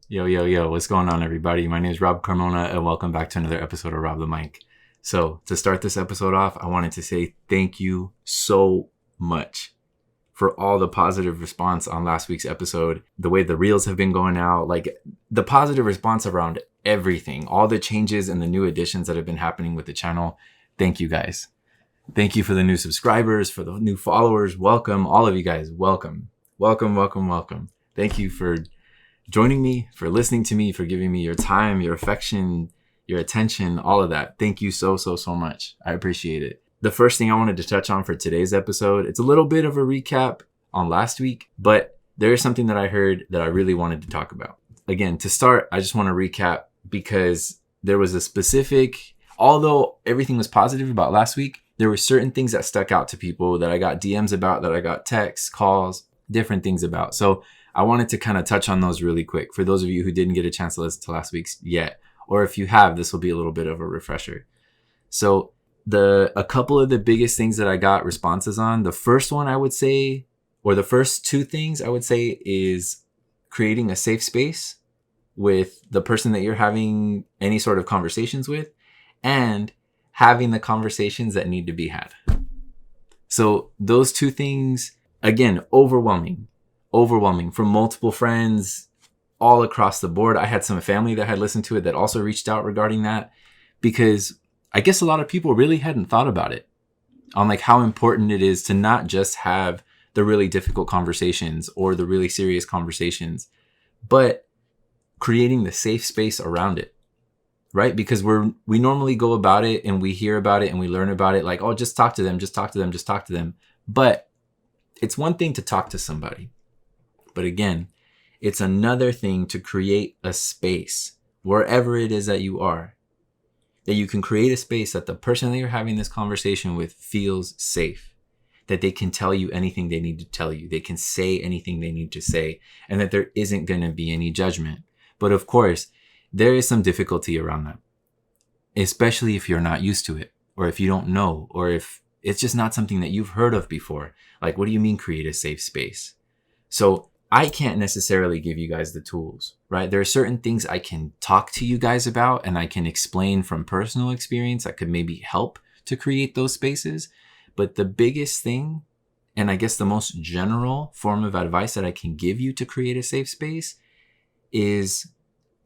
Yo, what's going on, everybody? My name is Rob Carmona, and welcome back to another episode of Rob the Mic. So, to start this episode off, I wanted to say thank you so much for all the positive response on last week's episode, the way the reels have been going out, like the positive response around everything, all the changes and the new additions that have been happening with the channel. Thank you guys. Thank you for the new subscribers, for the new followers. Welcome, all of you guys. Welcome. Thank you for joining me, for listening to me, for giving me your time, your affection, your attention, all of that. Thank you so much. I appreciate it. The first thing I wanted to touch on for today's episode, it's a little bit of a recap on last week, but there is something that I heard that I really wanted to talk about. Again, to start, I just want to recap because there was a specific, although everything was positive about last week, there were certain things that stuck out to people that I got DMs about, that I got texts, calls, different things about. So I wanted to kind of touch on those really quick for those of you who didn't get a chance to listen to last week's yet, or if you have, this will be a little bit of a refresher. So a couple of the biggest things that I got responses on, the first one I would say, or the first two things I would say, is creating a safe space with the person that you're having any sort of conversations with, and having the conversations that need to be had. So those two things, again, overwhelming from multiple friends all across the board. I had some family that had listened to it that also reached out regarding that, because I guess a lot of people really hadn't thought about it on like how important it is to not just have the really difficult conversations or the really serious conversations, but creating the safe space around it, right? Because we normally go about it and we hear about it and we learn about it like, oh, just talk to them. But it's one thing to talk to somebody. But again, it's another thing to create a space wherever it is that you are, that you can create a space that the person that you're having this conversation with feels safe, that they can tell you anything they need to tell you. They can say anything they need to say, and that there isn't going to be any judgment. But of course, there is some difficulty around that, especially if you're not used to it, or if you don't know, or if it's just not something that you've heard of before. Like, what do you mean create a safe space? So I can't necessarily give you guys the tools, right? There are certain things I can talk to you guys about and I can explain from personal experience that could maybe help to create those spaces. But the biggest thing, and I guess the most general form of advice that I can give you to create a safe space, is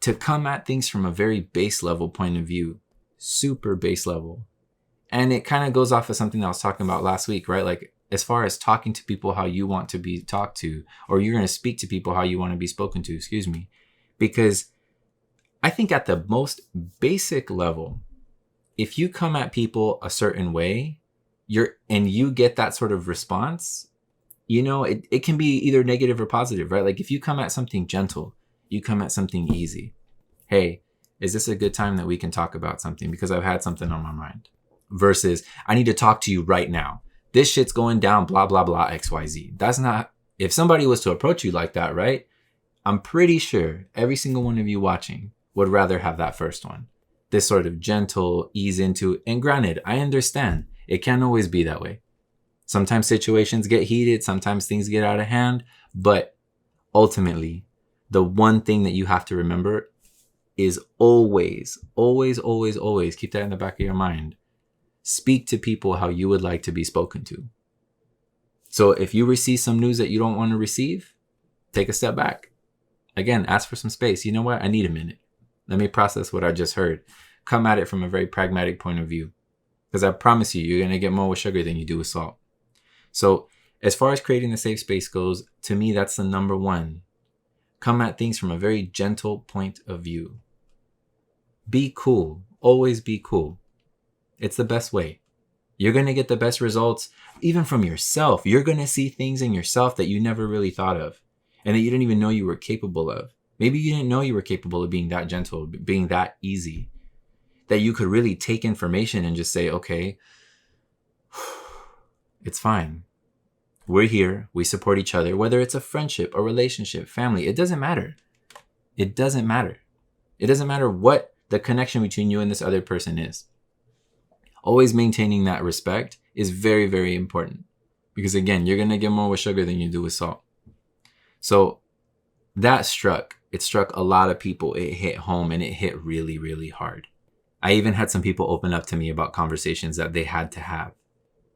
to come at things from a very base level point of view, super base level. And it kind of goes off of something that I was talking about last week, right? Like, as far as talking to people how you want to be talked to, or you're going to speak to people how you want to be spoken to, because I think at the most basic level, if you come at people a certain way, and you get that sort of response, it can be either negative or positive, right? Like, if you come at something gentle, you come at something easy. Hey, is this a good time that we can talk about something? Because I've had something on my mind. Versus, I need to talk to you right now. This shit's going down, blah, blah, blah, XYZ. That's not, if somebody was to approach you like that, right? I'm pretty sure every single one of you watching would rather have that first one. This sort of gentle ease into, and granted, I understand it can't always be that way. Sometimes situations get heated, sometimes things get out of hand, but ultimately, the one thing that you have to remember is always keep that in the back of your mind. Speak to people how you would like to be spoken to. So if you receive some news that you don't want to receive, take a step back. Again, ask for some space. You know what? I need a minute. Let me process what I just heard. Come at it from a very pragmatic point of view. Because I promise you, you're going to get more with sugar than you do with salt. So as far as creating the safe space goes, to me, that's the number one. Come at things from a very gentle point of view. Be cool. Always be cool. It's the best way. You're going to get the best results even from yourself. You're going to see things in yourself that you never really thought of and that you didn't even know you were capable of. Maybe you didn't know you were capable of being that gentle, being that easy, that you could really take information and just say, okay, it's fine. We're here. We support each other, whether it's a friendship, a relationship, family. It doesn't matter. It doesn't matter. It doesn't matter what the connection between you and this other person is. Always maintaining that respect is very, very important. Because again, you're going to get more with sugar than you do with salt. So that struck. It struck a lot of people. It hit home and it hit really, really hard. I even had some people open up to me about conversations that they had to have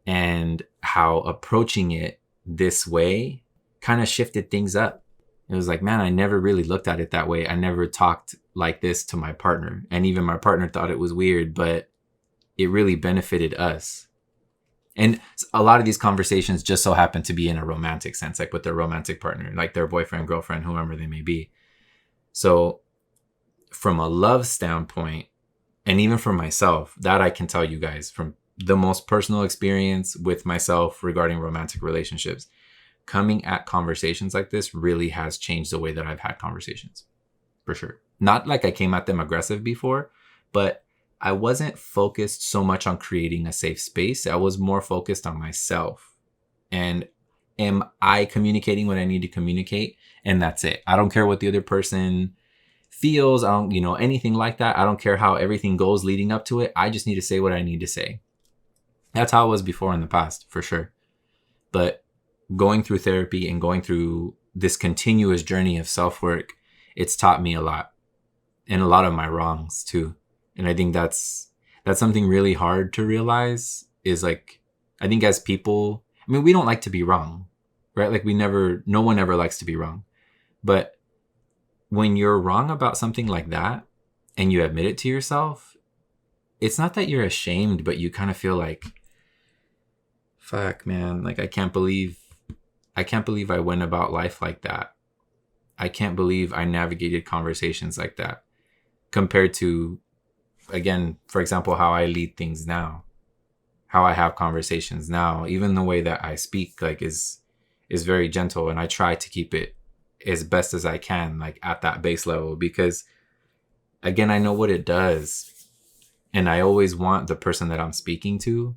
and how approaching it this way kind of shifted things up. It was like, man, I never really looked at it that way. I never talked like this to my partner. And even my partner thought it was weird, but it really benefited us. And a lot of these conversations just so happen to be in a romantic sense, like with their romantic partner, like their boyfriend, girlfriend, whoever they may be. So from a love standpoint, and even for myself, that I can tell you guys from the most personal experience with myself regarding romantic relationships, coming at conversations like this really has changed the way that I've had conversations, for sure. Not like I came at them aggressive before, but I wasn't focused so much on creating a safe space. I was more focused on myself. And am I communicating what I need to communicate? And that's it. I don't care what the other person feels. I don't, anything like that. I don't care how everything goes leading up to it. I just need to say what I need to say. That's how it was before in the past, for sure. But going through therapy and going through this continuous journey of self-work, it's taught me a lot, and a lot of my wrongs too. And I think that's something really hard to realize, is like, I think as people, we don't like to be wrong, right? Like no one ever likes to be wrong. But when you're wrong about something like that and you admit it to yourself, it's not that you're ashamed, but you kind of feel like, fuck, man, like I can't believe I went about life like that. I can't believe I navigated conversations like that, compared to, again, for example, how I lead things now, how I have conversations now. Even the way that I speak, like, is very gentle, and I try to keep it as best as I can, like at that base level, because again, I know what it does, and I always want the person that I'm speaking to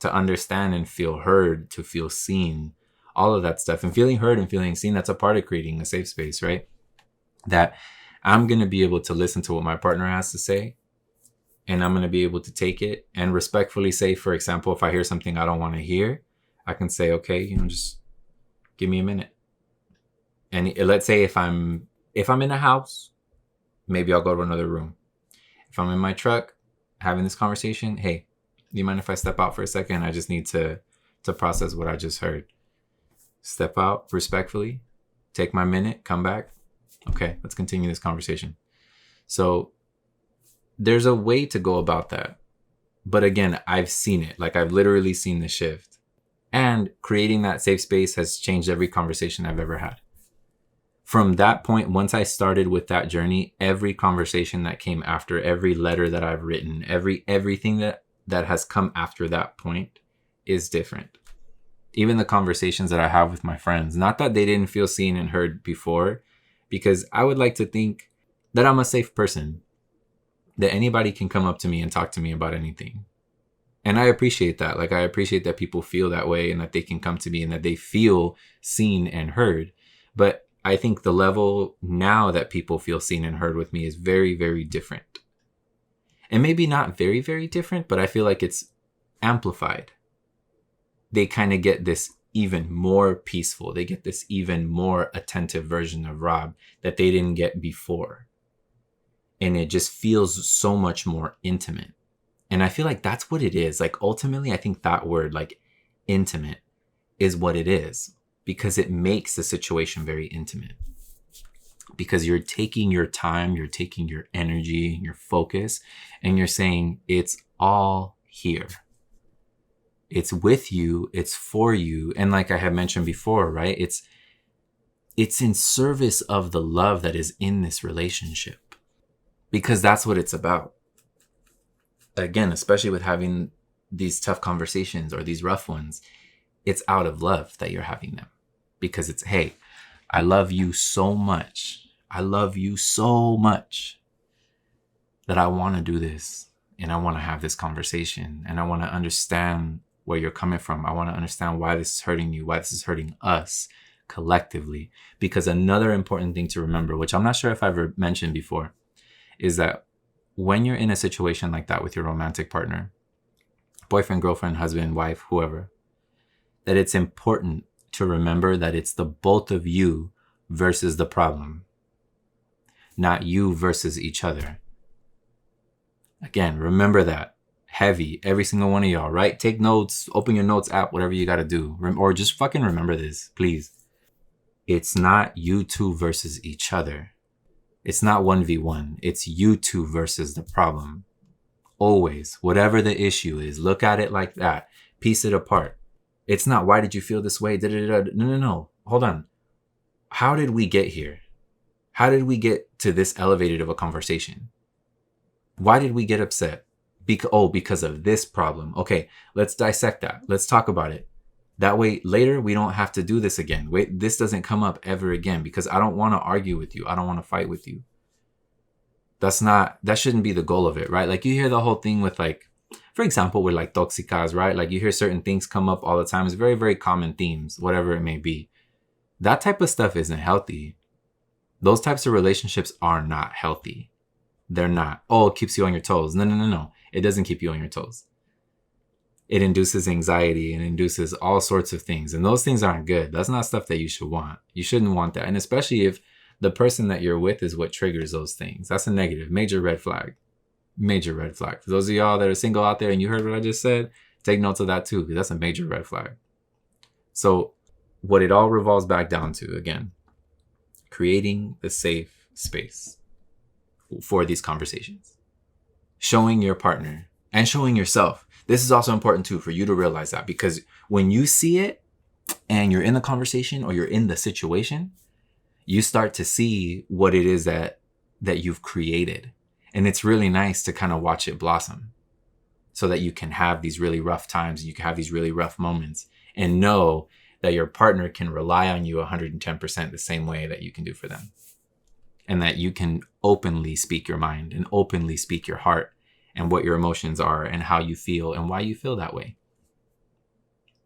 understand and feel heard, to feel seen, all of that stuff. And feeling heard and feeling seen, that's a part of creating a safe space, right? That I'm going to be able to listen to what my partner has to say, and I'm going to be able to take it and respectfully say, for example, if I hear something I don't want to hear, I can say, okay, just give me a minute. And let's say if I'm in a house, maybe I'll go to another room. If I'm in my truck having this conversation, hey, do you mind if I step out for a second? I just need to process what I just heard. Step out respectfully, take my minute, come back. Okay, let's continue this conversation. So there's a way to go about that. But again, I've seen it. Like, I've literally seen the shift. And creating that safe space has changed every conversation I've ever had. From that point, once I started with that journey, every conversation that came after, every letter that I've written, everything that has come after that point is different. Even the conversations that I have with my friends, not that they didn't feel seen and heard before, because I would like to think that I'm a safe person, that anybody can come up to me and talk to me about anything. And I appreciate that. Like, I appreciate that people feel that way and that they can come to me and that they feel seen and heard. But I think the level now that people feel seen and heard with me is very, very different. And maybe not very, very different, but I feel like it's amplified. They kind of get this even more peaceful. They get this even more attentive version of Rob that they didn't get before. And it just feels so much more intimate. And I feel like that's what it is. Like, ultimately, I think that word, like intimate, is what it is, because it makes the situation very intimate. Because you're taking your time, you're taking your energy, your focus, and you're saying, it's all here. It's with you, it's for you. And like I had mentioned before, right? It's in service of the love that is in this relationship, because that's what it's about. Again, especially with having these tough conversations or these rough ones, it's out of love that you're having them, because it's, hey, I love you so much. I love you so much that I want to do this, and I want to have this conversation, and I want to understand where you're coming from. I want to understand why this is hurting you, why this is hurting us collectively. Because another important thing to remember, which I'm not sure if I've ever mentioned before, is that when you're in a situation like that with your romantic partner, boyfriend, girlfriend, husband, wife, whoever, that it's important to remember that it's the both of you versus the problem. not you versus each other. Again, remember that. Heavy, every single one of y'all, right? Take notes, open your notes app, whatever you got to do. Or just fucking remember this, please. It's not you two versus each other. It's not 1v1. It's you two versus the problem. Always, whatever the issue is, look at it like that. Piece it apart. It's not, why did you feel this way? No. Hold on. How did we get here? How did we get to this elevated of a conversation? Why did we get upset? Because of this problem. Okay, let's dissect that. Let's talk about it. That way, later, we don't have to do this again. Wait, this doesn't come up ever again because I don't want to argue with you. I don't want to fight with you. That shouldn't be the goal of it, right? Like you hear the whole thing with like, for example, with like toxicas, right? Like you hear certain things come up all the time. It's very, very common themes, whatever it may be. That type of stuff isn't healthy. Those types of relationships are not healthy. They're not. Oh, it keeps you on your toes. No. It doesn't keep you on your toes. It induces anxiety and induces all sorts of things. And those things aren't good. That's not stuff that you should want. You shouldn't want that. And especially if the person that you're with is what triggers those things. That's a negative. Major red flag. Major red flag. For those of y'all that are single out there and you heard what I just said, take notes of that too, because that's a major red flag. So what it all revolves back down to, again, creating a safe space for these conversations. Showing your partner and showing yourself. This is also important too for you to realize that, because when you see it and you're in the conversation or you're in the situation, you start to see what it is that you've created. And it's really nice to kind of watch it blossom so that you can have these really rough times. You can have these really rough moments and know that your partner can rely on you 110% the same way that you can do for them. And that you can openly speak your mind and openly speak your heart and what your emotions are and how you feel and why you feel that way.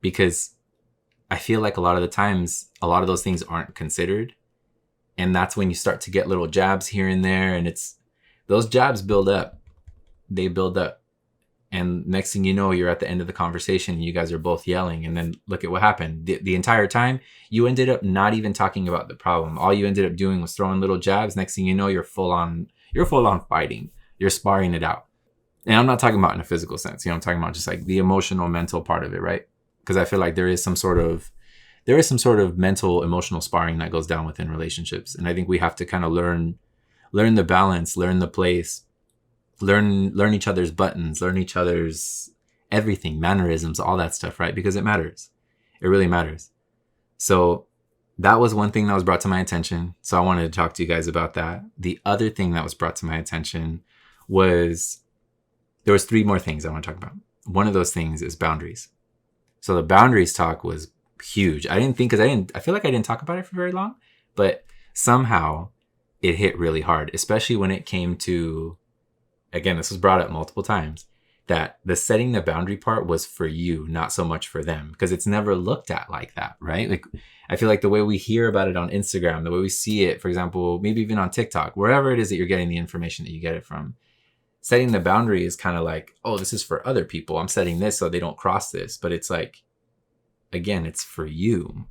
Because I feel like a lot of the times, a lot of those things aren't considered. And that's when you start to get little jabs here and there. And those jabs build up. They build up. And next thing you know, you're at the end of the conversation and you guys are both yelling. And then look at what happened. The entire time, you ended up not even talking about the problem. All you ended up doing was throwing little jabs. Next thing you know, you're full on fighting. You're sparring it out. And I'm not talking about in a physical sense. I'm talking about just like the emotional, mental part of it, right? Because I feel like there is some sort of mental, emotional sparring that goes down within relationships. And I think we have to kind of learn the balance, learn the place, learn each other's buttons, learn each other's everything, mannerisms, all that stuff, right? Because it matters. It really matters. So that was one thing that was brought to my attention. So I wanted to talk to you guys about that. The other thing that was brought to my attention was there was 3 more things I want to talk about. One of those things is boundaries. So the boundaries talk was huge. I feel like I didn't talk about it for very long, but somehow it hit really hard, especially when it came to, again, this was brought up multiple times, that the setting the boundary part was for you, not so much for them, because it's never looked at like that, right? Like, I feel like the way we hear about it on Instagram, the way we see it, for example, maybe even on TikTok, wherever it is that you're getting the information that you get it from, setting the boundary is kind of like, oh, this is for other people. I'm setting this so they don't cross this. But it's like, again, it's for you.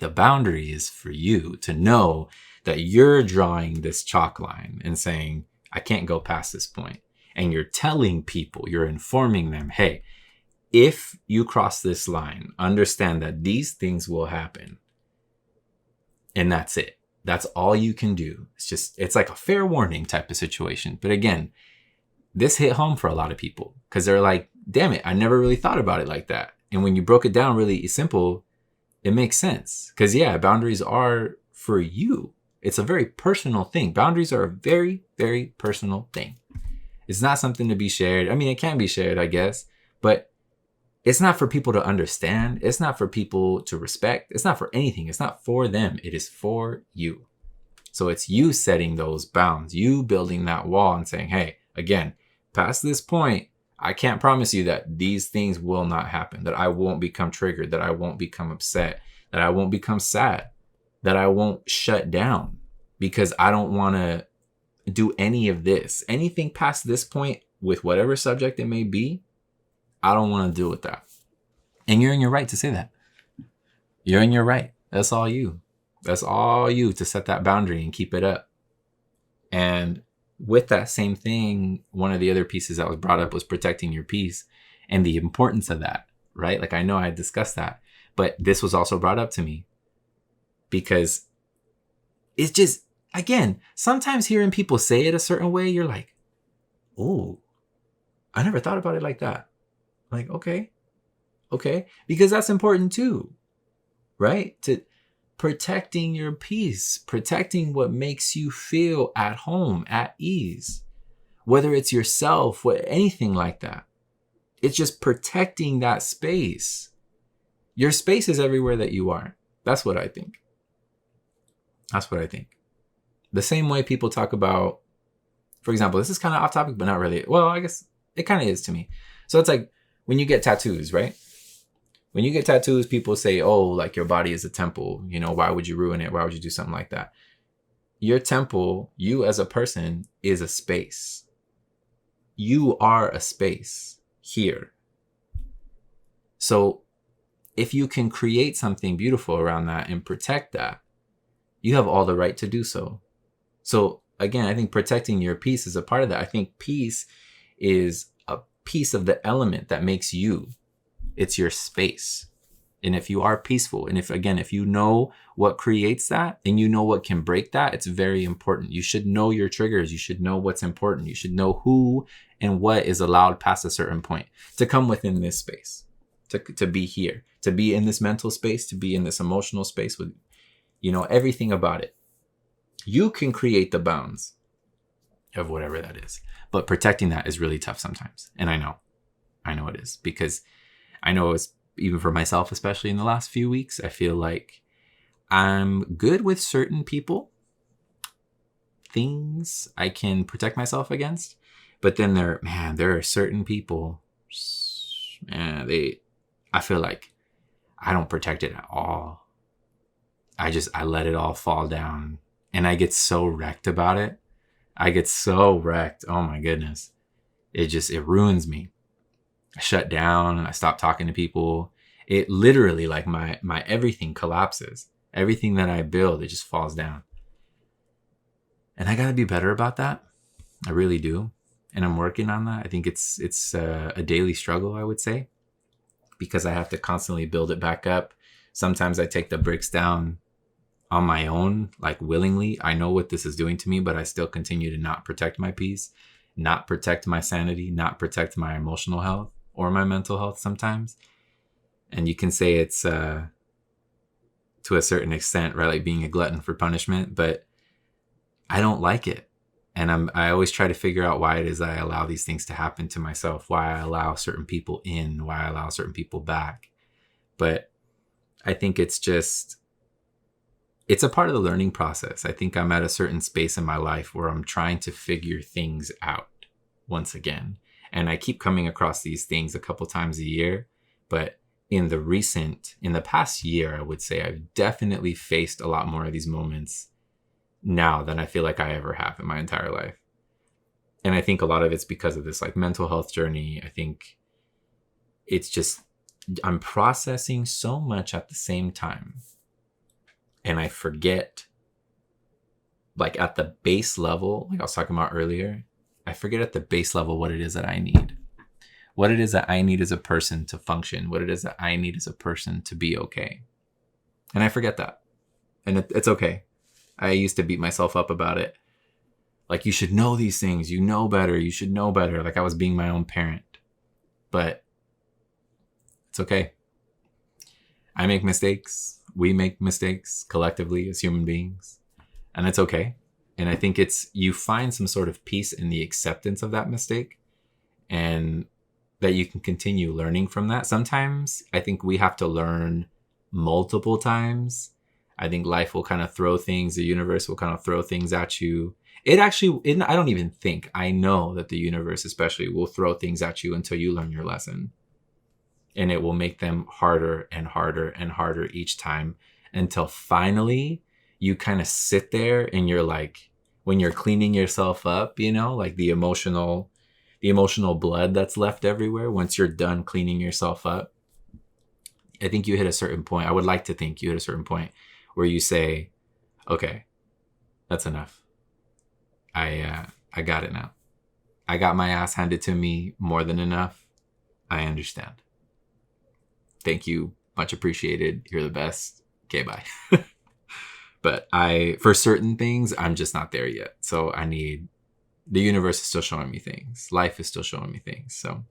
The boundary is for you to know that you're drawing this chalk line and saying, I can't go past this point. And you're telling people, you're informing them, hey, if you cross this line, understand that these things will happen. And that's it. That's all you can do. It's like a fair warning type of situation. But again, this hit home for a lot of people because they're like, damn it, I never really thought about it like that. And when you broke it down really simple, it makes sense. Because yeah, boundaries are for you. It's a very personal thing. Boundaries are a very, very personal thing. It's not something to be shared. I mean, it can be shared, I guess, but it's not for people to understand. It's not for people to respect. It's not for anything. It's not for them. It is for you. So it's you setting those bounds, you building that wall and saying, hey, again, past this point, I can't promise you that these things will not happen, that I won't become triggered, that I won't become upset, that I won't become sad, that I won't shut down because I don't want to do any of this. Anything past this point with whatever subject it may be, I don't want to deal with that. And you're in your right to say that. You're in your right. That's all you. That's all you to set that boundary and keep it up. And with that same thing, one of the other pieces that was brought up was protecting your peace and the importance of that, right? Like, I know I discussed that, but this was also brought up to me because it's just, again, sometimes hearing people say it a certain way, you're like, oh, I never thought about it like that. Like, okay, because that's important too, right? To protecting your peace, protecting what makes you feel at home, at ease, whether it's yourself, anything like that. It's just protecting that space. Your space is everywhere that you are. That's what I think. The same way people talk about, for example, this is kind of off topic, but not really. Well, I guess it kind of is to me. So it's like when you get tattoos, right? When you get tattoos, people say, oh, like your body is a temple. You know, why would you ruin it? Why would you do something like that? Your temple, you as a person, is a space. You are a space here. So if you can create something beautiful around that and protect that, you have all the right to do so. So again, I think protecting your peace is a part of that. I think peace is a piece of the element that makes you. It's your space. And if you are peaceful, and if you know what creates that and you know what can break that, it's very important. You should know your triggers. You should know what's important. You should know who and what is allowed past a certain point to come within this space, to be here, to be in this mental space, to be in this emotional space with, everything about it. You can create the bounds of whatever that is, but protecting that is really tough sometimes. And I know it is, because I know it's, even for myself, especially in the last few weeks, I feel like I'm good with certain people, things I can protect myself against. But then there are certain people, I feel like I don't protect it at all. I let it all fall down, and I get so wrecked about it. Oh my goodness. It ruins me. I shut down and I stop talking to people. It literally, like, my everything collapses. Everything that I build, it just falls down. And I got to be better about that. I really do. And I'm working on that. I think it's a daily struggle, I would say, because I have to constantly build it back up. Sometimes I take the bricks down on my own, like willingly. I know what this is doing to me, but I still continue to not protect my peace, not protect my sanity, not protect my emotional health or my mental health sometimes. And you can say it's to a certain extent, right, like being a glutton for punishment, but I don't like it. And I always try to figure out why it is that I allow these things to happen to myself, why I allow certain people in, why I allow certain people back. But I think it's a part of the learning process. I think I'm at a certain space in my life where I'm trying to figure things out once again. And I keep coming across these things a couple times a year. But in the past year, I would say I've definitely faced a lot more of these moments now than I feel like I ever have in my entire life. And I think a lot of it's because of this, like, mental health journey. I think it's just, I'm processing so much at the same time. And I forget, like, at the base level, like I was talking about earlier, I forget at the base level what it is that I need. What it is that I need as a person to function. What it is that I need as a person to be okay. And I forget that. And it's okay. I used to beat myself up about it. Like, you should know these things. You know better. You should know better. Like I was being my own parent. But it's okay. I make mistakes. We make mistakes collectively as human beings. And it's okay. And I think you find some sort of peace in the acceptance of that mistake, and that you can continue learning from that. Sometimes I think we have to learn multiple times. I think life will kind of throw things, the universe will kind of throw things at you. I don't even think, I know that the universe especially will throw things at you until you learn your lesson. And it will make them harder and harder and harder each time, until finally you kind of sit there and you're like, when you're cleaning yourself up, like the emotional blood that's left everywhere, once you're done cleaning yourself up, I think you hit a certain point. I would like to think you hit a certain point where you say, okay, that's enough. I got it now. I got my ass handed to me more than enough. I understand. Thank you. Much appreciated. You're the best. Okay, bye. But for certain things, I'm just not there yet. So the universe is still showing me things. Life is still showing me things. So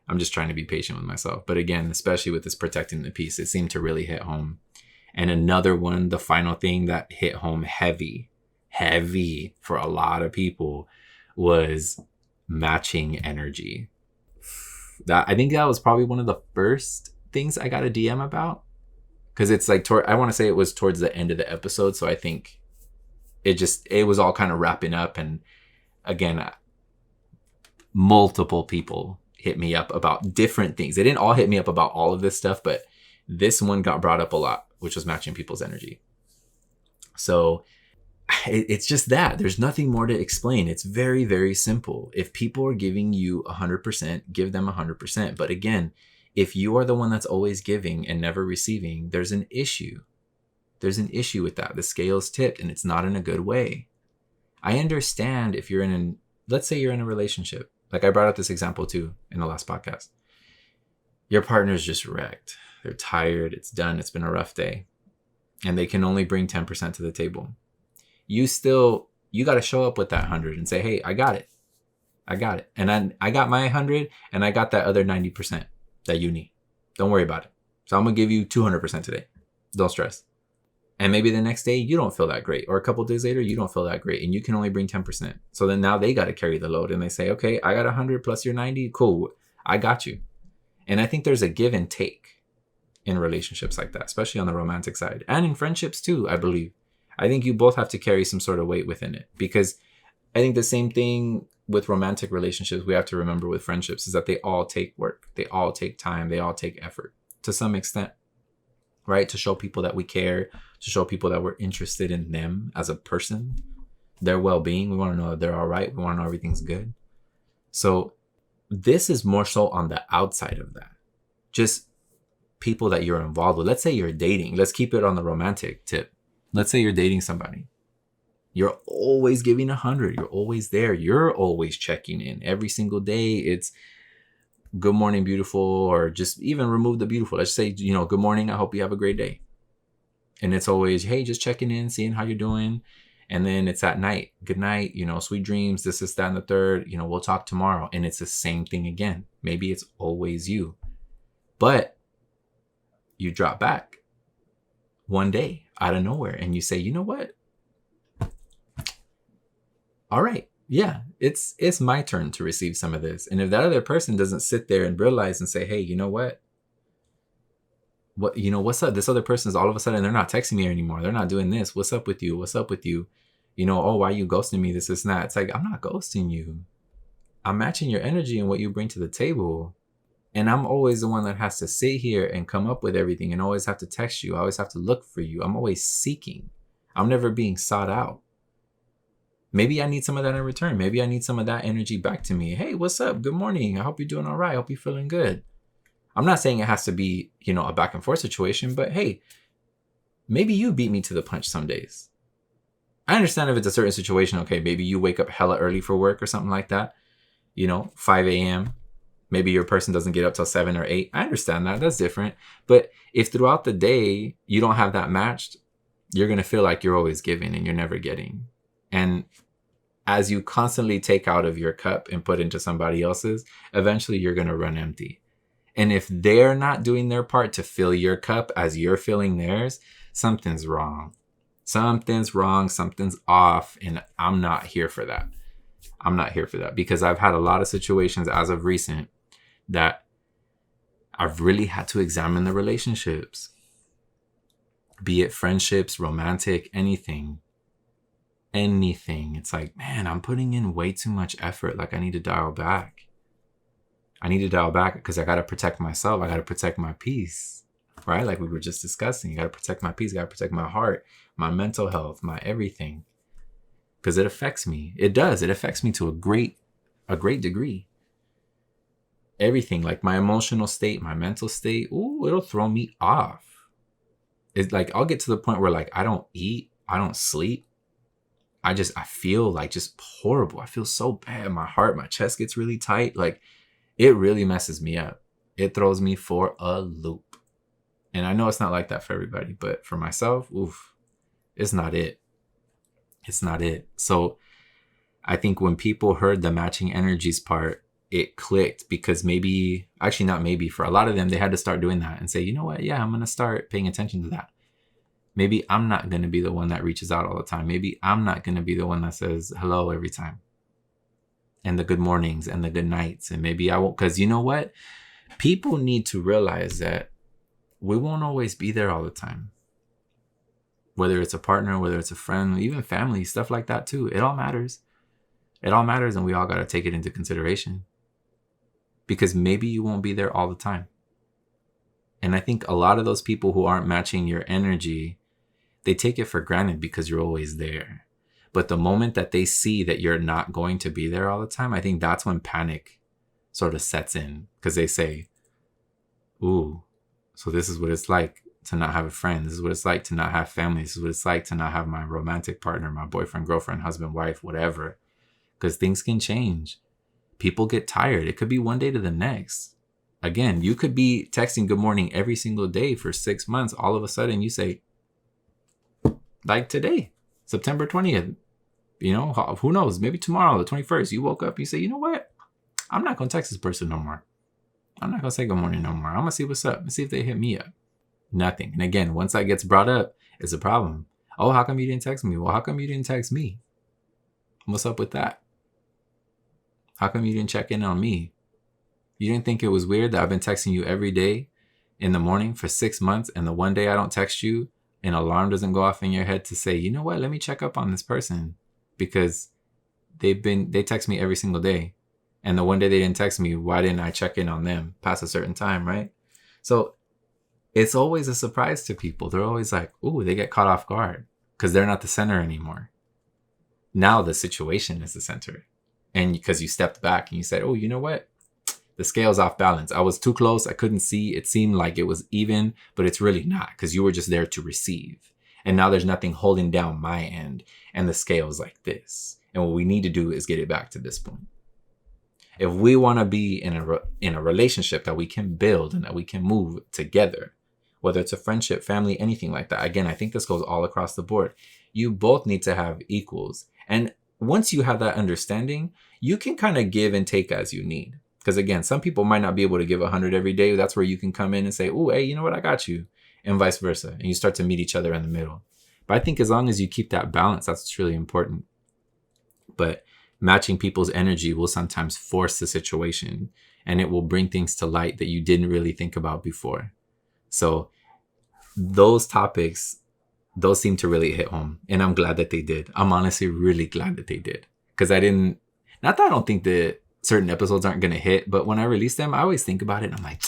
I'm just trying to be patient with myself. But again, especially with this protecting the peace, it seemed to really hit home. And another one, the final thing that hit home heavy for a lot of people was matching energy. I think that was probably one of the first things I got a DM about. Because it's like, I want to say it was towards the end of the episode. So I think it was all kind of wrapping up. And again, multiple people hit me up about different things. They didn't all hit me up about all of this stuff, but this one got brought up a lot, which was matching people's energy. So it's just that. There's nothing more to explain. It's very, very simple. If people are giving you 100%, give them 100%. But again, if you are the one that's always giving and never receiving, there's an issue. There's an issue with that. The scale's tipped and it's not in a good way. I understand if you're let's say you're in a relationship. Like I brought up this example too in the last podcast. Your partner's just wrecked. They're tired. It's done. It's been a rough day. And they can only bring 10% to the table. You got to show up with that 100 and say, hey, I got it. And then I got my 100 and I got that other 90% that you need. Don't worry about it. So I'm going to give you 200% today. Don't stress. And maybe the next day you don't feel that great. Or a couple of days later, you don't feel that great. And you can only bring 10%. So then now they got to carry the load. And they say, okay, I got 100 plus your 90. Cool. I got you. And I think there's a give and take in relationships like that, especially on the romantic side. And in friendships too, I believe. I think you both have to carry some sort of weight within it. Because I think the same thing with romantic relationships we have to remember with friendships is that they all take work. They all take time. They all take effort to some extent, right? To show people that we care, to show people that we're interested in them as a person, their well-being. We want to know that they're all right. We want to know everything's good. So this is more so on the outside of that. Just people that you're involved with. Let's say you're dating. Let's keep it on the romantic tip. Let's say you're dating somebody. You're always giving 100. You're always there. You're always checking in every single day. It's good morning, beautiful, or just even remove the beautiful. Let's say, good morning. I hope you have a great day. And it's always, hey, just checking in, seeing how you're doing. And then it's at night. Good night, sweet dreams, this, that, and the third. We'll talk tomorrow. And it's the same thing again. Maybe it's always you. But you drop back one day out of nowhere and you say, you know what? All right. Yeah, it's my turn to receive some of this. And if that other person doesn't sit there and realize and say, hey, you know what? What's up? This other person is all of a sudden, they're not texting me anymore. They're not doing this. What's up with you? What's up with you? Oh, why are you ghosting me? This and that. It's like, I'm not ghosting you. I'm matching your energy and what you bring to the table. And I'm always the one that has to sit here and come up with everything and always have to text you. I always have to look for you. I'm always seeking. I'm never being sought out. Maybe I need some of that in return. Maybe I need some of that energy back to me. Hey, what's up? Good morning. I hope you're doing all right. I hope you're feeling good. I'm not saying it has to be, a back and forth situation, but hey, maybe you beat me to the punch some days. I understand if it's a certain situation. Okay, maybe you wake up hella early for work or something like that. 5 a.m. Maybe your person doesn't get up till 7 or 8. I understand that. That's different. But if throughout the day you don't have that matched, you're going to feel like you're always giving and you're never getting. And as you constantly take out of your cup and put into somebody else's, eventually you're going to run empty. And if they're not doing their part to fill your cup as you're filling theirs, something's wrong. Something's wrong. Something's off. And I'm not here for that. I'm not here for that because I've had a lot of situations as of recent that I've really had to examine the relationships, be it friendships, romantic, anything. It's like, man, I'm putting in way too much effort. Like I need to dial back. Because I got to protect myself. I got to protect my peace, right? Like we were just discussing, you got to protect my peace. Got to protect my heart, my mental health, my everything. Because it affects me. It does. It affects me to a great degree. Everything, like my emotional state, my mental state, it'll throw me off. It's like, I'll get to the point where like, I don't eat, I don't sleep. I feel like just horrible. I feel so bad. My heart, my chest gets really tight. Like, it really messes me up. It throws me for a loop. And I know it's not like that for everybody, but for myself, oof, it's not it. It's not it. So I think when people heard the matching energies part, it clicked, because maybe, actually not maybe, for a lot of them, they had to start doing that and say, you know what? Yeah, I'm going to start paying attention to that. Maybe I'm not going to be the one that reaches out all the time. Maybe I'm not going to be the one that says hello every time, and the good mornings and the good nights. And maybe I won't, because you know what? People need to realize that we won't always be there all the time. Whether it's a partner, whether it's a friend, even family, stuff like that too. It all matters. It all matters, and we all got to take it into consideration, because maybe you won't be there all the time. And I think a lot of those people who aren't matching your energy, they take it for granted because you're always there. But the moment that they see that you're not going to be there all the time, I think that's when panic sort of sets in, because they say, ooh, so this is what it's like to not have a friend. This is what it's like to not have family. This is what it's like to not have my romantic partner, my boyfriend, girlfriend, husband, wife, whatever. Because things can change. People get tired. It could be one day to the next. Again, you could be texting good morning every single day for 6 months. All of a sudden you say, like today, September 20th, who knows? Maybe tomorrow, the 21st, you woke up, you say, you know what? I'm not going to text this person no more. I'm not going to say good morning no more. I'm going to see what's up and see if they hit me up. Nothing. And again, once that gets brought up, it's a problem. Oh, how come you didn't text me? Well, how come you didn't text me? What's up with that? How come you didn't check in on me? You didn't think it was weird that I've been texting you every day in the morning for 6 months, and the one day I don't text you, an alarm doesn't go off in your head to say, you know what, let me check up on this person, because they text me every single day. And the one day they didn't text me, why didn't I check in on them past a certain time, right? So it's always a surprise to people. They're always like, ooh, they get caught off guard because they're not the center anymore. Now the situation is the center. And because you stepped back and you said, oh, you know what? The scale's off balance. I was too close. I couldn't see. It seemed like it was even, but it's really not, because you were just there to receive. And now there's nothing holding down my end. And the scale's like this. And what we need to do is get it back to this point. If we want to be in a relationship that we can build and that we can move together, whether it's a friendship, family, anything like that. Again, I think this goes all across the board. You both need to have equals. And once you have that understanding, you can kind of give and take as you need. Because again, some people might not be able to give 100 every day. That's where you can come in and say, oh, hey, you know what? I got you. And vice versa. And you start to meet each other in the middle. But I think as long as you keep that balance, that's what's really important. But matching people's energy will sometimes force the situation, and it will bring things to light that you didn't really think about before. So those topics, those seem to really hit home. And I'm glad that they did. I'm honestly really glad that they did. Because not that I don't think that certain episodes aren't going to hit, but when I release them, I always think about it and I'm like,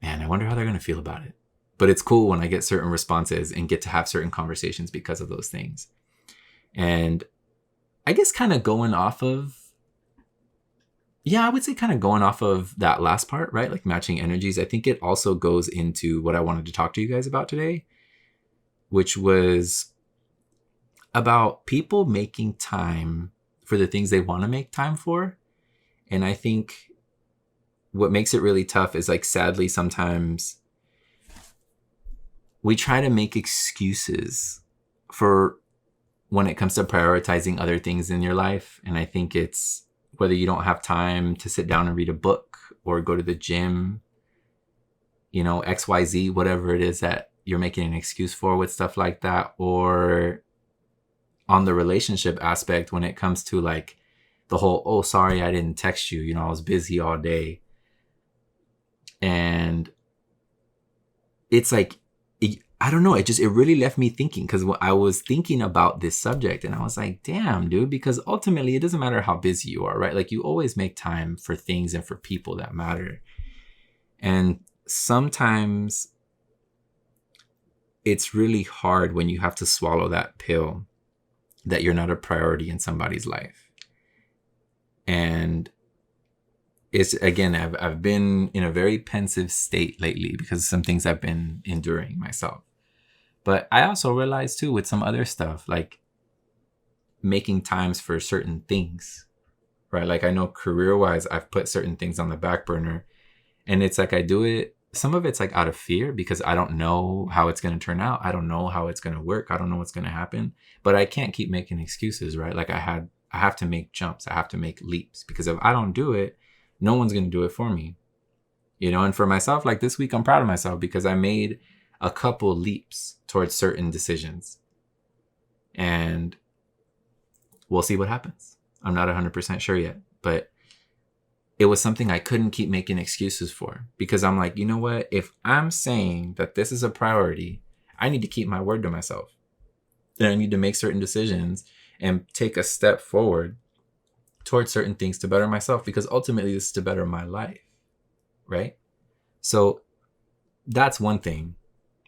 man, I wonder how they're going to feel about it. But it's cool when I get certain responses and get to have certain conversations because of those things. And I guess kind of going off of that last part, right? Like matching energies. I think it also goes into what I wanted to talk to you guys about today, which was about people making time for the things they want to make time for. And I think what makes it really tough is, like, sadly, sometimes we try to make excuses for when it comes to prioritizing other things in your life. And I think it's whether you don't have time to sit down and read a book or go to the gym, XYZ, whatever it is that you're making an excuse for with stuff like that. Or on the relationship aspect, when it comes to like the whole, oh, sorry, I didn't text you. I was busy all day. And it's like, I don't know. It really left me thinking, because I was thinking about this subject and I was like, damn, dude, because ultimately it doesn't matter how busy you are, right? Like, you always make time for things and for people that matter. And sometimes it's really hard when you have to swallow that pill that you're not a priority in somebody's life. And it's, again, I've been in a very pensive state lately because of some things I've been enduring myself. But I also realized too, with some other stuff, like, making times for certain things, right? Like I know career wise, I've put certain things on the back burner, and it's like I do it. Some of it's like out of fear because I don't know how it's going to turn out. I don't know how it's going to work. I don't know what's going to happen, but I can't keep making excuses, right? Like I have to make jumps. I have to make leaps because if I don't do it, no one's going to do it for me, and for myself, like this week, I'm proud of myself because I made a couple leaps towards certain decisions, and we'll see what happens. I'm not 100% sure yet, but it was something I couldn't keep making excuses for because I'm like, you know what? If I'm saying that this is a priority, I need to keep my word to myself. And I need to make certain decisions and take a step forward towards certain things to better myself because ultimately this is to better my life, right? So that's one thing.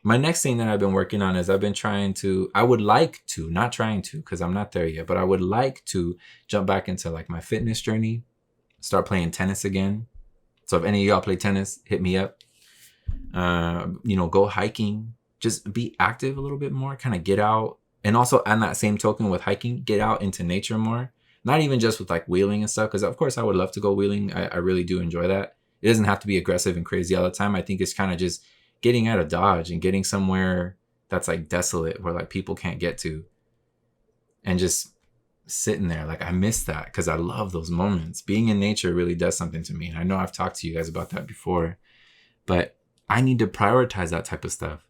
My next thing that I've been working on is I would like to, not trying to because I'm not there yet, but I would like to jump back into like my fitness journey, start playing tennis again. So if any of y'all play tennis, hit me up. Go hiking, just be active a little bit more, kind of get out. And also on that same token with hiking, get out into nature more. Not even just with like wheeling and stuff, because of course I would love to go wheeling. I really do enjoy that. It doesn't have to be aggressive and crazy all the time. I think it's kind of just getting out of Dodge and getting somewhere that's like desolate where like people can't get to and just sitting there. Like I miss that because I love those moments. Being in nature really does something to me. And I know I've talked to you guys about that before, but I need to prioritize that type of stuff.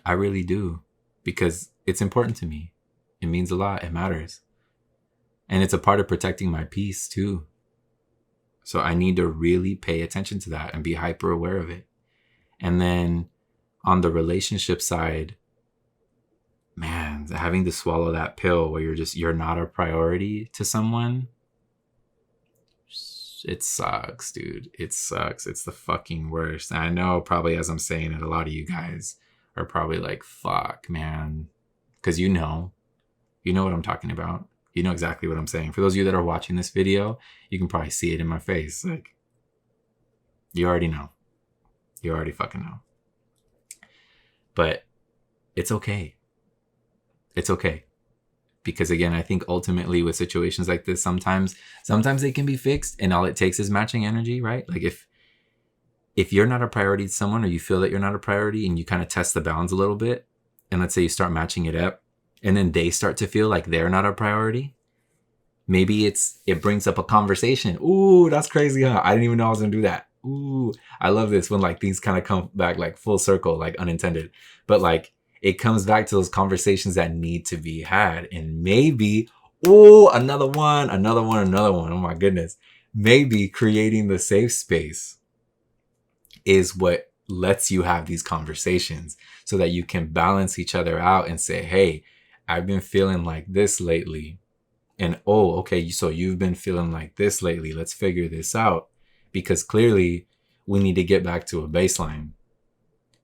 I really do because it's important to me. It means a lot. It matters. And it's a part of protecting my peace too. So I need to really pay attention to that and be hyper aware of it. And then on the relationship side, man, having to swallow that pill where you're not a priority to someone, it sucks, dude. It sucks. It's the fucking worst. And I know probably as I'm saying it, a lot of you guys are probably like, fuck, man. Because you know what I'm talking about. You know exactly what I'm saying. For those of you that are watching this video, you can probably see it in my face. Like, you already know. You already fucking know. But it's okay. It's okay. Because again, I think ultimately with situations like this, sometimes they can be fixed and all it takes is matching energy, right? Like if you're not a priority to someone or you feel that you're not a priority and you kind of test the bounds a little bit, and let's say you start matching it up and then they start to feel like they're not a priority, maybe it brings up a conversation. Ooh, that's crazy, huh? I didn't even know I was gonna do that. Ooh, I love this when like things kind of come back like full circle, like unintended. But like it comes back to those conversations that need to be had. And maybe, another one. Oh my goodness. Maybe creating the safe space is what lets you have these conversations so that you can balance each other out and say, hey, I've been feeling like this lately. And okay, so you've been feeling like this lately. Let's figure this out. Because clearly we need to get back to a baseline.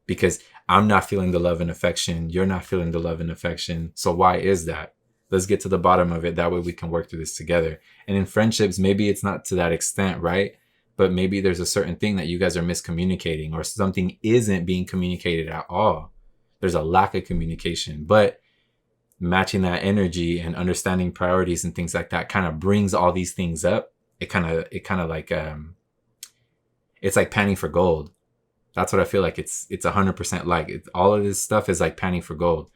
Because I'm not feeling the love and affection. You're not feeling the love and affection. So why is that? Let's get to the bottom of it. That way we can work through this together. And in friendships, maybe it's not to that extent, right? But maybe there's a certain thing that you guys are miscommunicating or something isn't being communicated at all. There's a lack of communication, but matching that energy and understanding priorities and things like that kind of brings all these things up. It kind of like, it's like panning for gold. That's what I feel like. It's 100% like all of this stuff is like panning for gold.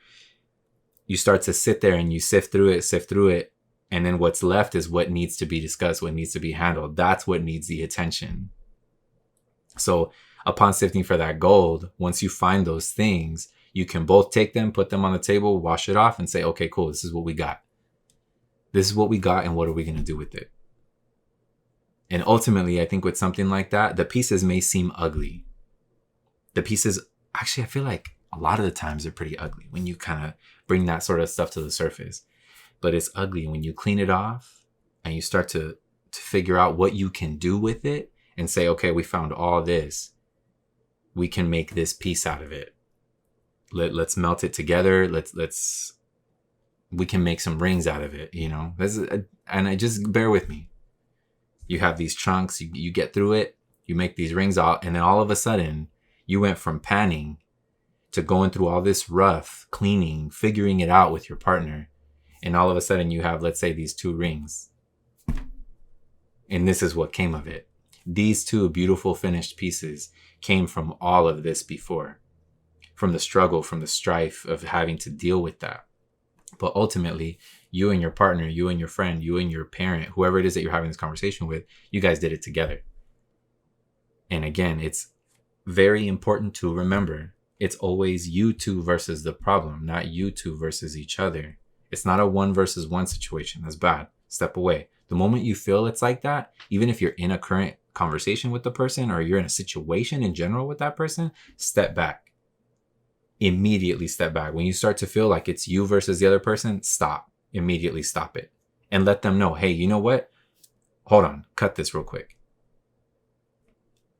You start to sit there and you sift through it. And then what's left is what needs to be discussed, what needs to be handled. That's what needs the attention. So upon sifting for that gold, once you find those things, you can both take them, put them on the table, wash it off and say, okay, cool. This is what we got. And what are we going to do with it? And ultimately, I think with something like that, the pieces may seem ugly. The pieces, actually, I feel like a lot of the times they're pretty ugly when you kind of bring that sort of stuff to the surface. But it's ugly when you clean it off and you start to figure out what you can do with it and say, okay, we found all this. We can make this piece out of it. Let's melt it together. We can make some rings out of it, and I just bear with me. You have these chunks, you get through it, you make these rings out, and then all of a sudden you went from panning to going through all this rough cleaning, figuring it out with your partner. And all of a sudden you have, let's say, these 2 rings. And this is what came of it. These 2 beautiful finished pieces came from all of this before, from the struggle, from the strife of having to deal with that. But ultimately, you and your partner, you and your friend, you and your parent, whoever it is that you're having this conversation with, you guys did it together. And again, it's very important to remember, it's always you 2 versus the problem, not you 2 versus each other. It's not a 1 versus 1 situation. That's bad. Step away. The moment you feel it's like that, even if you're in a current conversation with the person or you're in a situation in general with that person, step back. Immediately step back. When you start to feel like it's you versus the other person, stop. Immediately stop it. And let them know, hey, you know what? Hold on. Cut this real quick.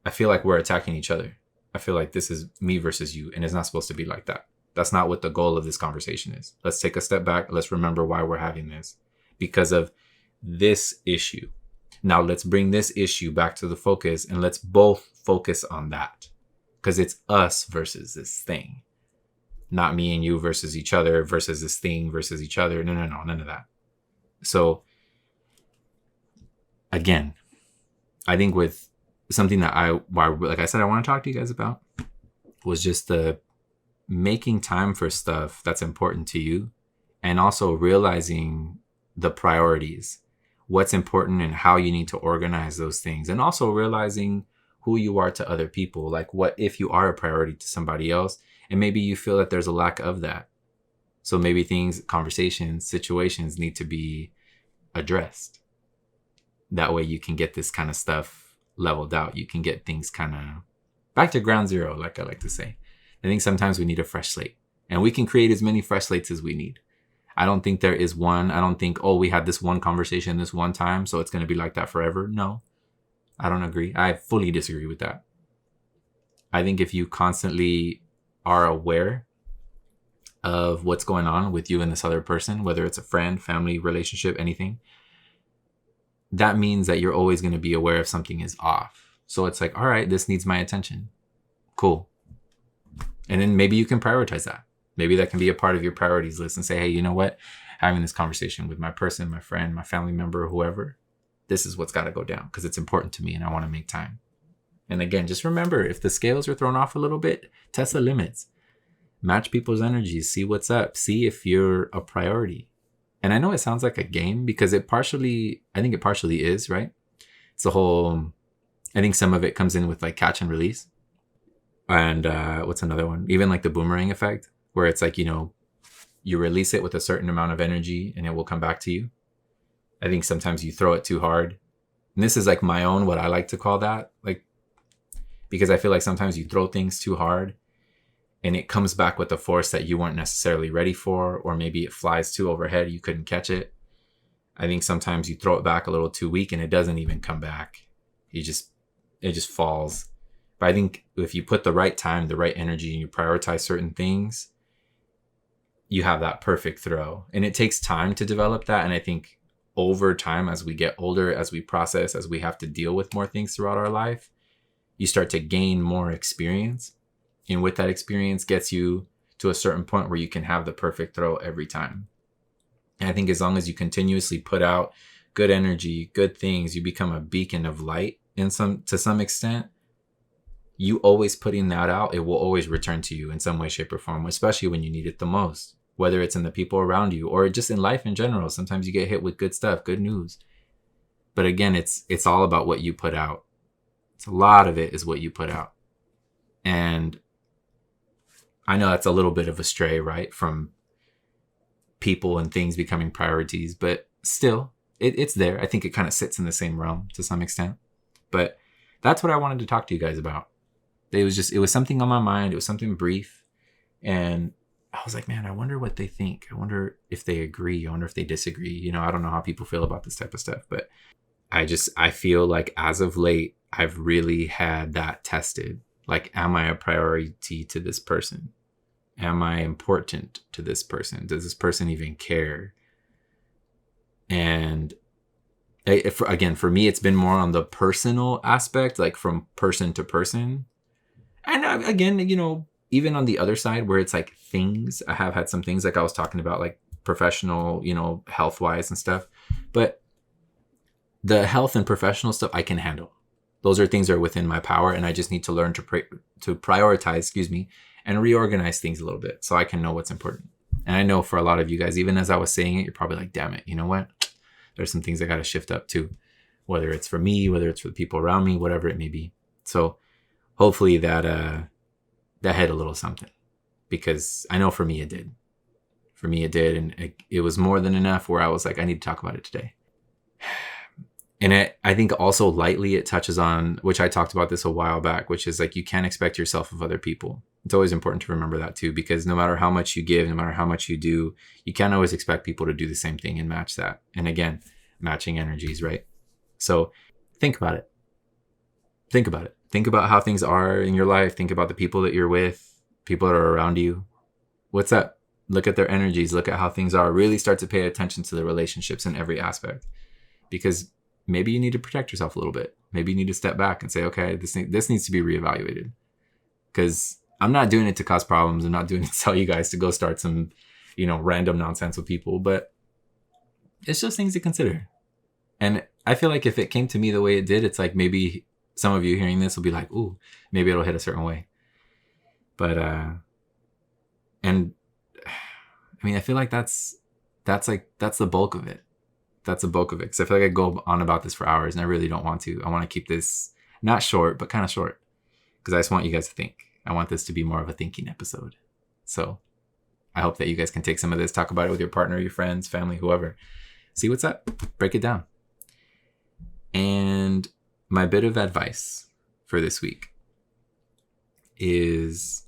I feel like we're attacking each other. I feel like this is me versus you, and it's not supposed to be like that. That's not what the goal of this conversation is. Let's take a step back. Let's remember why we're having this. Because of this issue. Now let's bring this issue back to the focus, and let's both focus on that. Because it's us versus this thing. Not me and you versus each other versus this thing versus each other. No, none of that. So again, I think with something that like I said, I want to talk to you guys about was just the making time for stuff that's important to you, and also realizing the priorities, what's important and how you need to organize those things, and also realizing who you are to other people. Like, what if you are a priority to somebody else and maybe you feel that there's a lack of that? So maybe things, conversations, situations need to be addressed. That way you can get this kind of stuff leveled out. You can get things kind of back to ground zero, like I like to say. I think sometimes we need a fresh slate, and we can create as many fresh slates as we need. I don't think there is one. I don't think, oh, we had this one conversation this one time, so it's going to be like that forever. No, I don't agree. I fully disagree with that. I think if you constantly are aware of what's going on with you and this other person, whether it's a friend, family, relationship, anything, that means that you're always going to be aware if something is off. So it's like, all right, this needs my attention. Cool. And then maybe you can prioritize that. Maybe that can be a part of your priorities list and say, hey, you know what? Having this conversation with my person, my friend, my family member, whoever, this is what's got to go down because it's important to me and I want to make time. And again, just remember, if the scales are thrown off a little bit, test the limits. Match people's energies. See what's up. See if you're a priority. And I know it sounds like a game because I think it partially is, right? It's the whole, I think some of it comes in with like catch and release. And what's another one? Even like the boomerang effect, where it's like, you release it with a certain amount of energy and it will come back to you. I think sometimes you throw it too hard. And this is like my own, what I like to call that, like, because I feel like sometimes you throw things too hard and it comes back with a force that you weren't necessarily ready for, or maybe it flies too overhead, you couldn't catch it. I think sometimes you throw it back a little too weak and it doesn't even come back. It just falls. But I think if you put the right time, the right energy, and you prioritize certain things, you have that perfect throw. And it takes time to develop that. And I think over time, as we get older, as we process, as we have to deal with more things throughout our life, you start to gain more experience. And with that experience gets you to a certain point where you can have the perfect throw every time. And I think as long as you continuously put out good energy, good things, you become a beacon of light to some extent. You always putting that out, it will always return to you in some way, shape, or form, especially when you need it the most, whether it's in the people around you or just in life in general. Sometimes you get hit with good stuff, good news. But again, it's all about what you put out. It's a lot of it is what you put out. And I know that's a little bit of a stray, right, from people and things becoming priorities, but still, it's there. I think it kind of sits in the same realm to some extent. But that's what I wanted to talk to you guys about. It was something on my mind. It was something brief. And I was like, man, I wonder what they think. I wonder if they agree. I wonder if they disagree. I don't know how people feel about this type of stuff, but I feel like as of late, I've really had that tested. Like, am I a priority to this person? Am I important to this person? Does this person even care? And for me, it's been more on the personal aspect, like from person to person. And again, even on the other side where it's like things, I have had some things like I was talking about, like professional, health wise and stuff. But the health and professional stuff I can handle. Those are things that are within my power, and I just need to learn to prioritize, and reorganize things a little bit so I can know what's important. And I know for a lot of you guys, even as I was saying it, you're probably like, damn it, you know what? There's some things I got to shift up too, whether it's for me, whether it's for the people around me, whatever it may be. So hopefully that hit a little something, because I know for me it did. For me it did, and it was more than enough where I was like, I need to talk about it today. And I think also lightly it touches on, which I talked about this a while back, which is like, you can't expect yourself of other people. It's always important to remember that too, because no matter how much you give, no matter how much you do, you can't always expect people to do the same thing and match that. And again, matching energies, right? So think about it. Think about it. Think about how things are in your life. Think about the people that you're with, people that are around you. What's up? Look at their energies. Look at how things are. Really start to pay attention to the relationships in every aspect, because maybe you need to protect yourself a little bit. Maybe you need to step back and say, okay, this needs to be reevaluated, because I'm not doing it to cause problems. I'm not doing it to tell you guys to go start some, random nonsense with people, but it's just things to consider. And I feel like if it came to me the way it did, it's like maybe some of you hearing this will be like, ooh, maybe it'll hit a certain way. But, and I mean, I feel like that's the bulk of it. That's the bulk of it. Because I feel like I go on about this for hours, and I really don't want to. I want to keep this not short, but kind of short, because I just want you guys to think. I want this to be more of a thinking episode. So I hope that you guys can take some of this, talk about it with your partner, your friends, family, whoever. See what's up. Break it down. And my bit of advice for this week is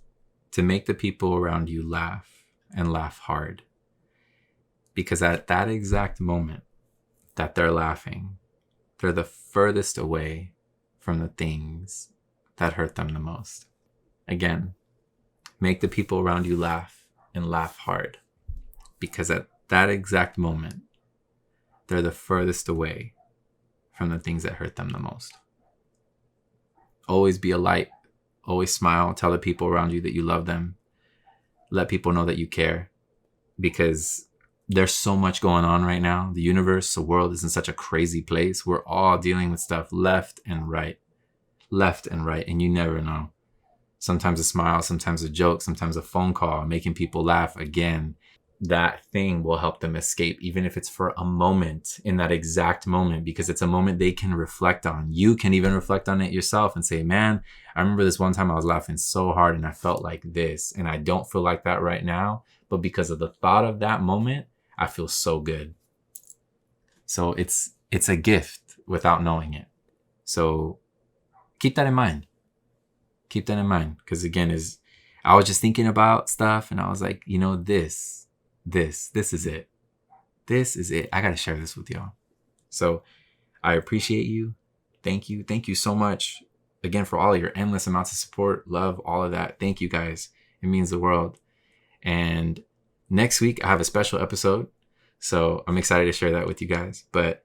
to make the people around you laugh, and laugh hard. Because at that exact moment that they're laughing, they're the furthest away from the things that hurt them the most. Again, make the people around you laugh, and laugh hard. Because at that exact moment, they're the furthest away from the things that hurt them the most. Always be a light. Always smile. Tell the people around you that you love them. Let people know that you care. Because there's so much going on right now. The universe, the world is in such a crazy place. We're all dealing with stuff left and right. Left and right. And you never know. Sometimes a smile, sometimes a joke, sometimes a phone call, making people laugh. Again, that thing will help them escape, even if it's for a moment, in that exact moment, because it's a moment they can reflect on. You can even reflect on it yourself and say, man, I remember this one time I was laughing so hard and I felt like this, and I don't feel like that right now. But because of the thought of that moment, I feel so good. So it's a gift without knowing it. So keep that in mind. Keep that in mind. Because again, I was just thinking about stuff, and I was like, this is it. This is it. I got to share this with y'all. So I appreciate you. Thank you. Thank you so much again for all of your endless amounts of support, love, all of that. Thank you guys. It means the world. And next week I have a special episode. So I'm excited to share that with you guys. But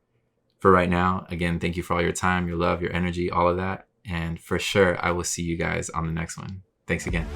for right now, again, thank you for all your time, your love, your energy, all of that. And for sure, I will see you guys on the next one. Thanks again.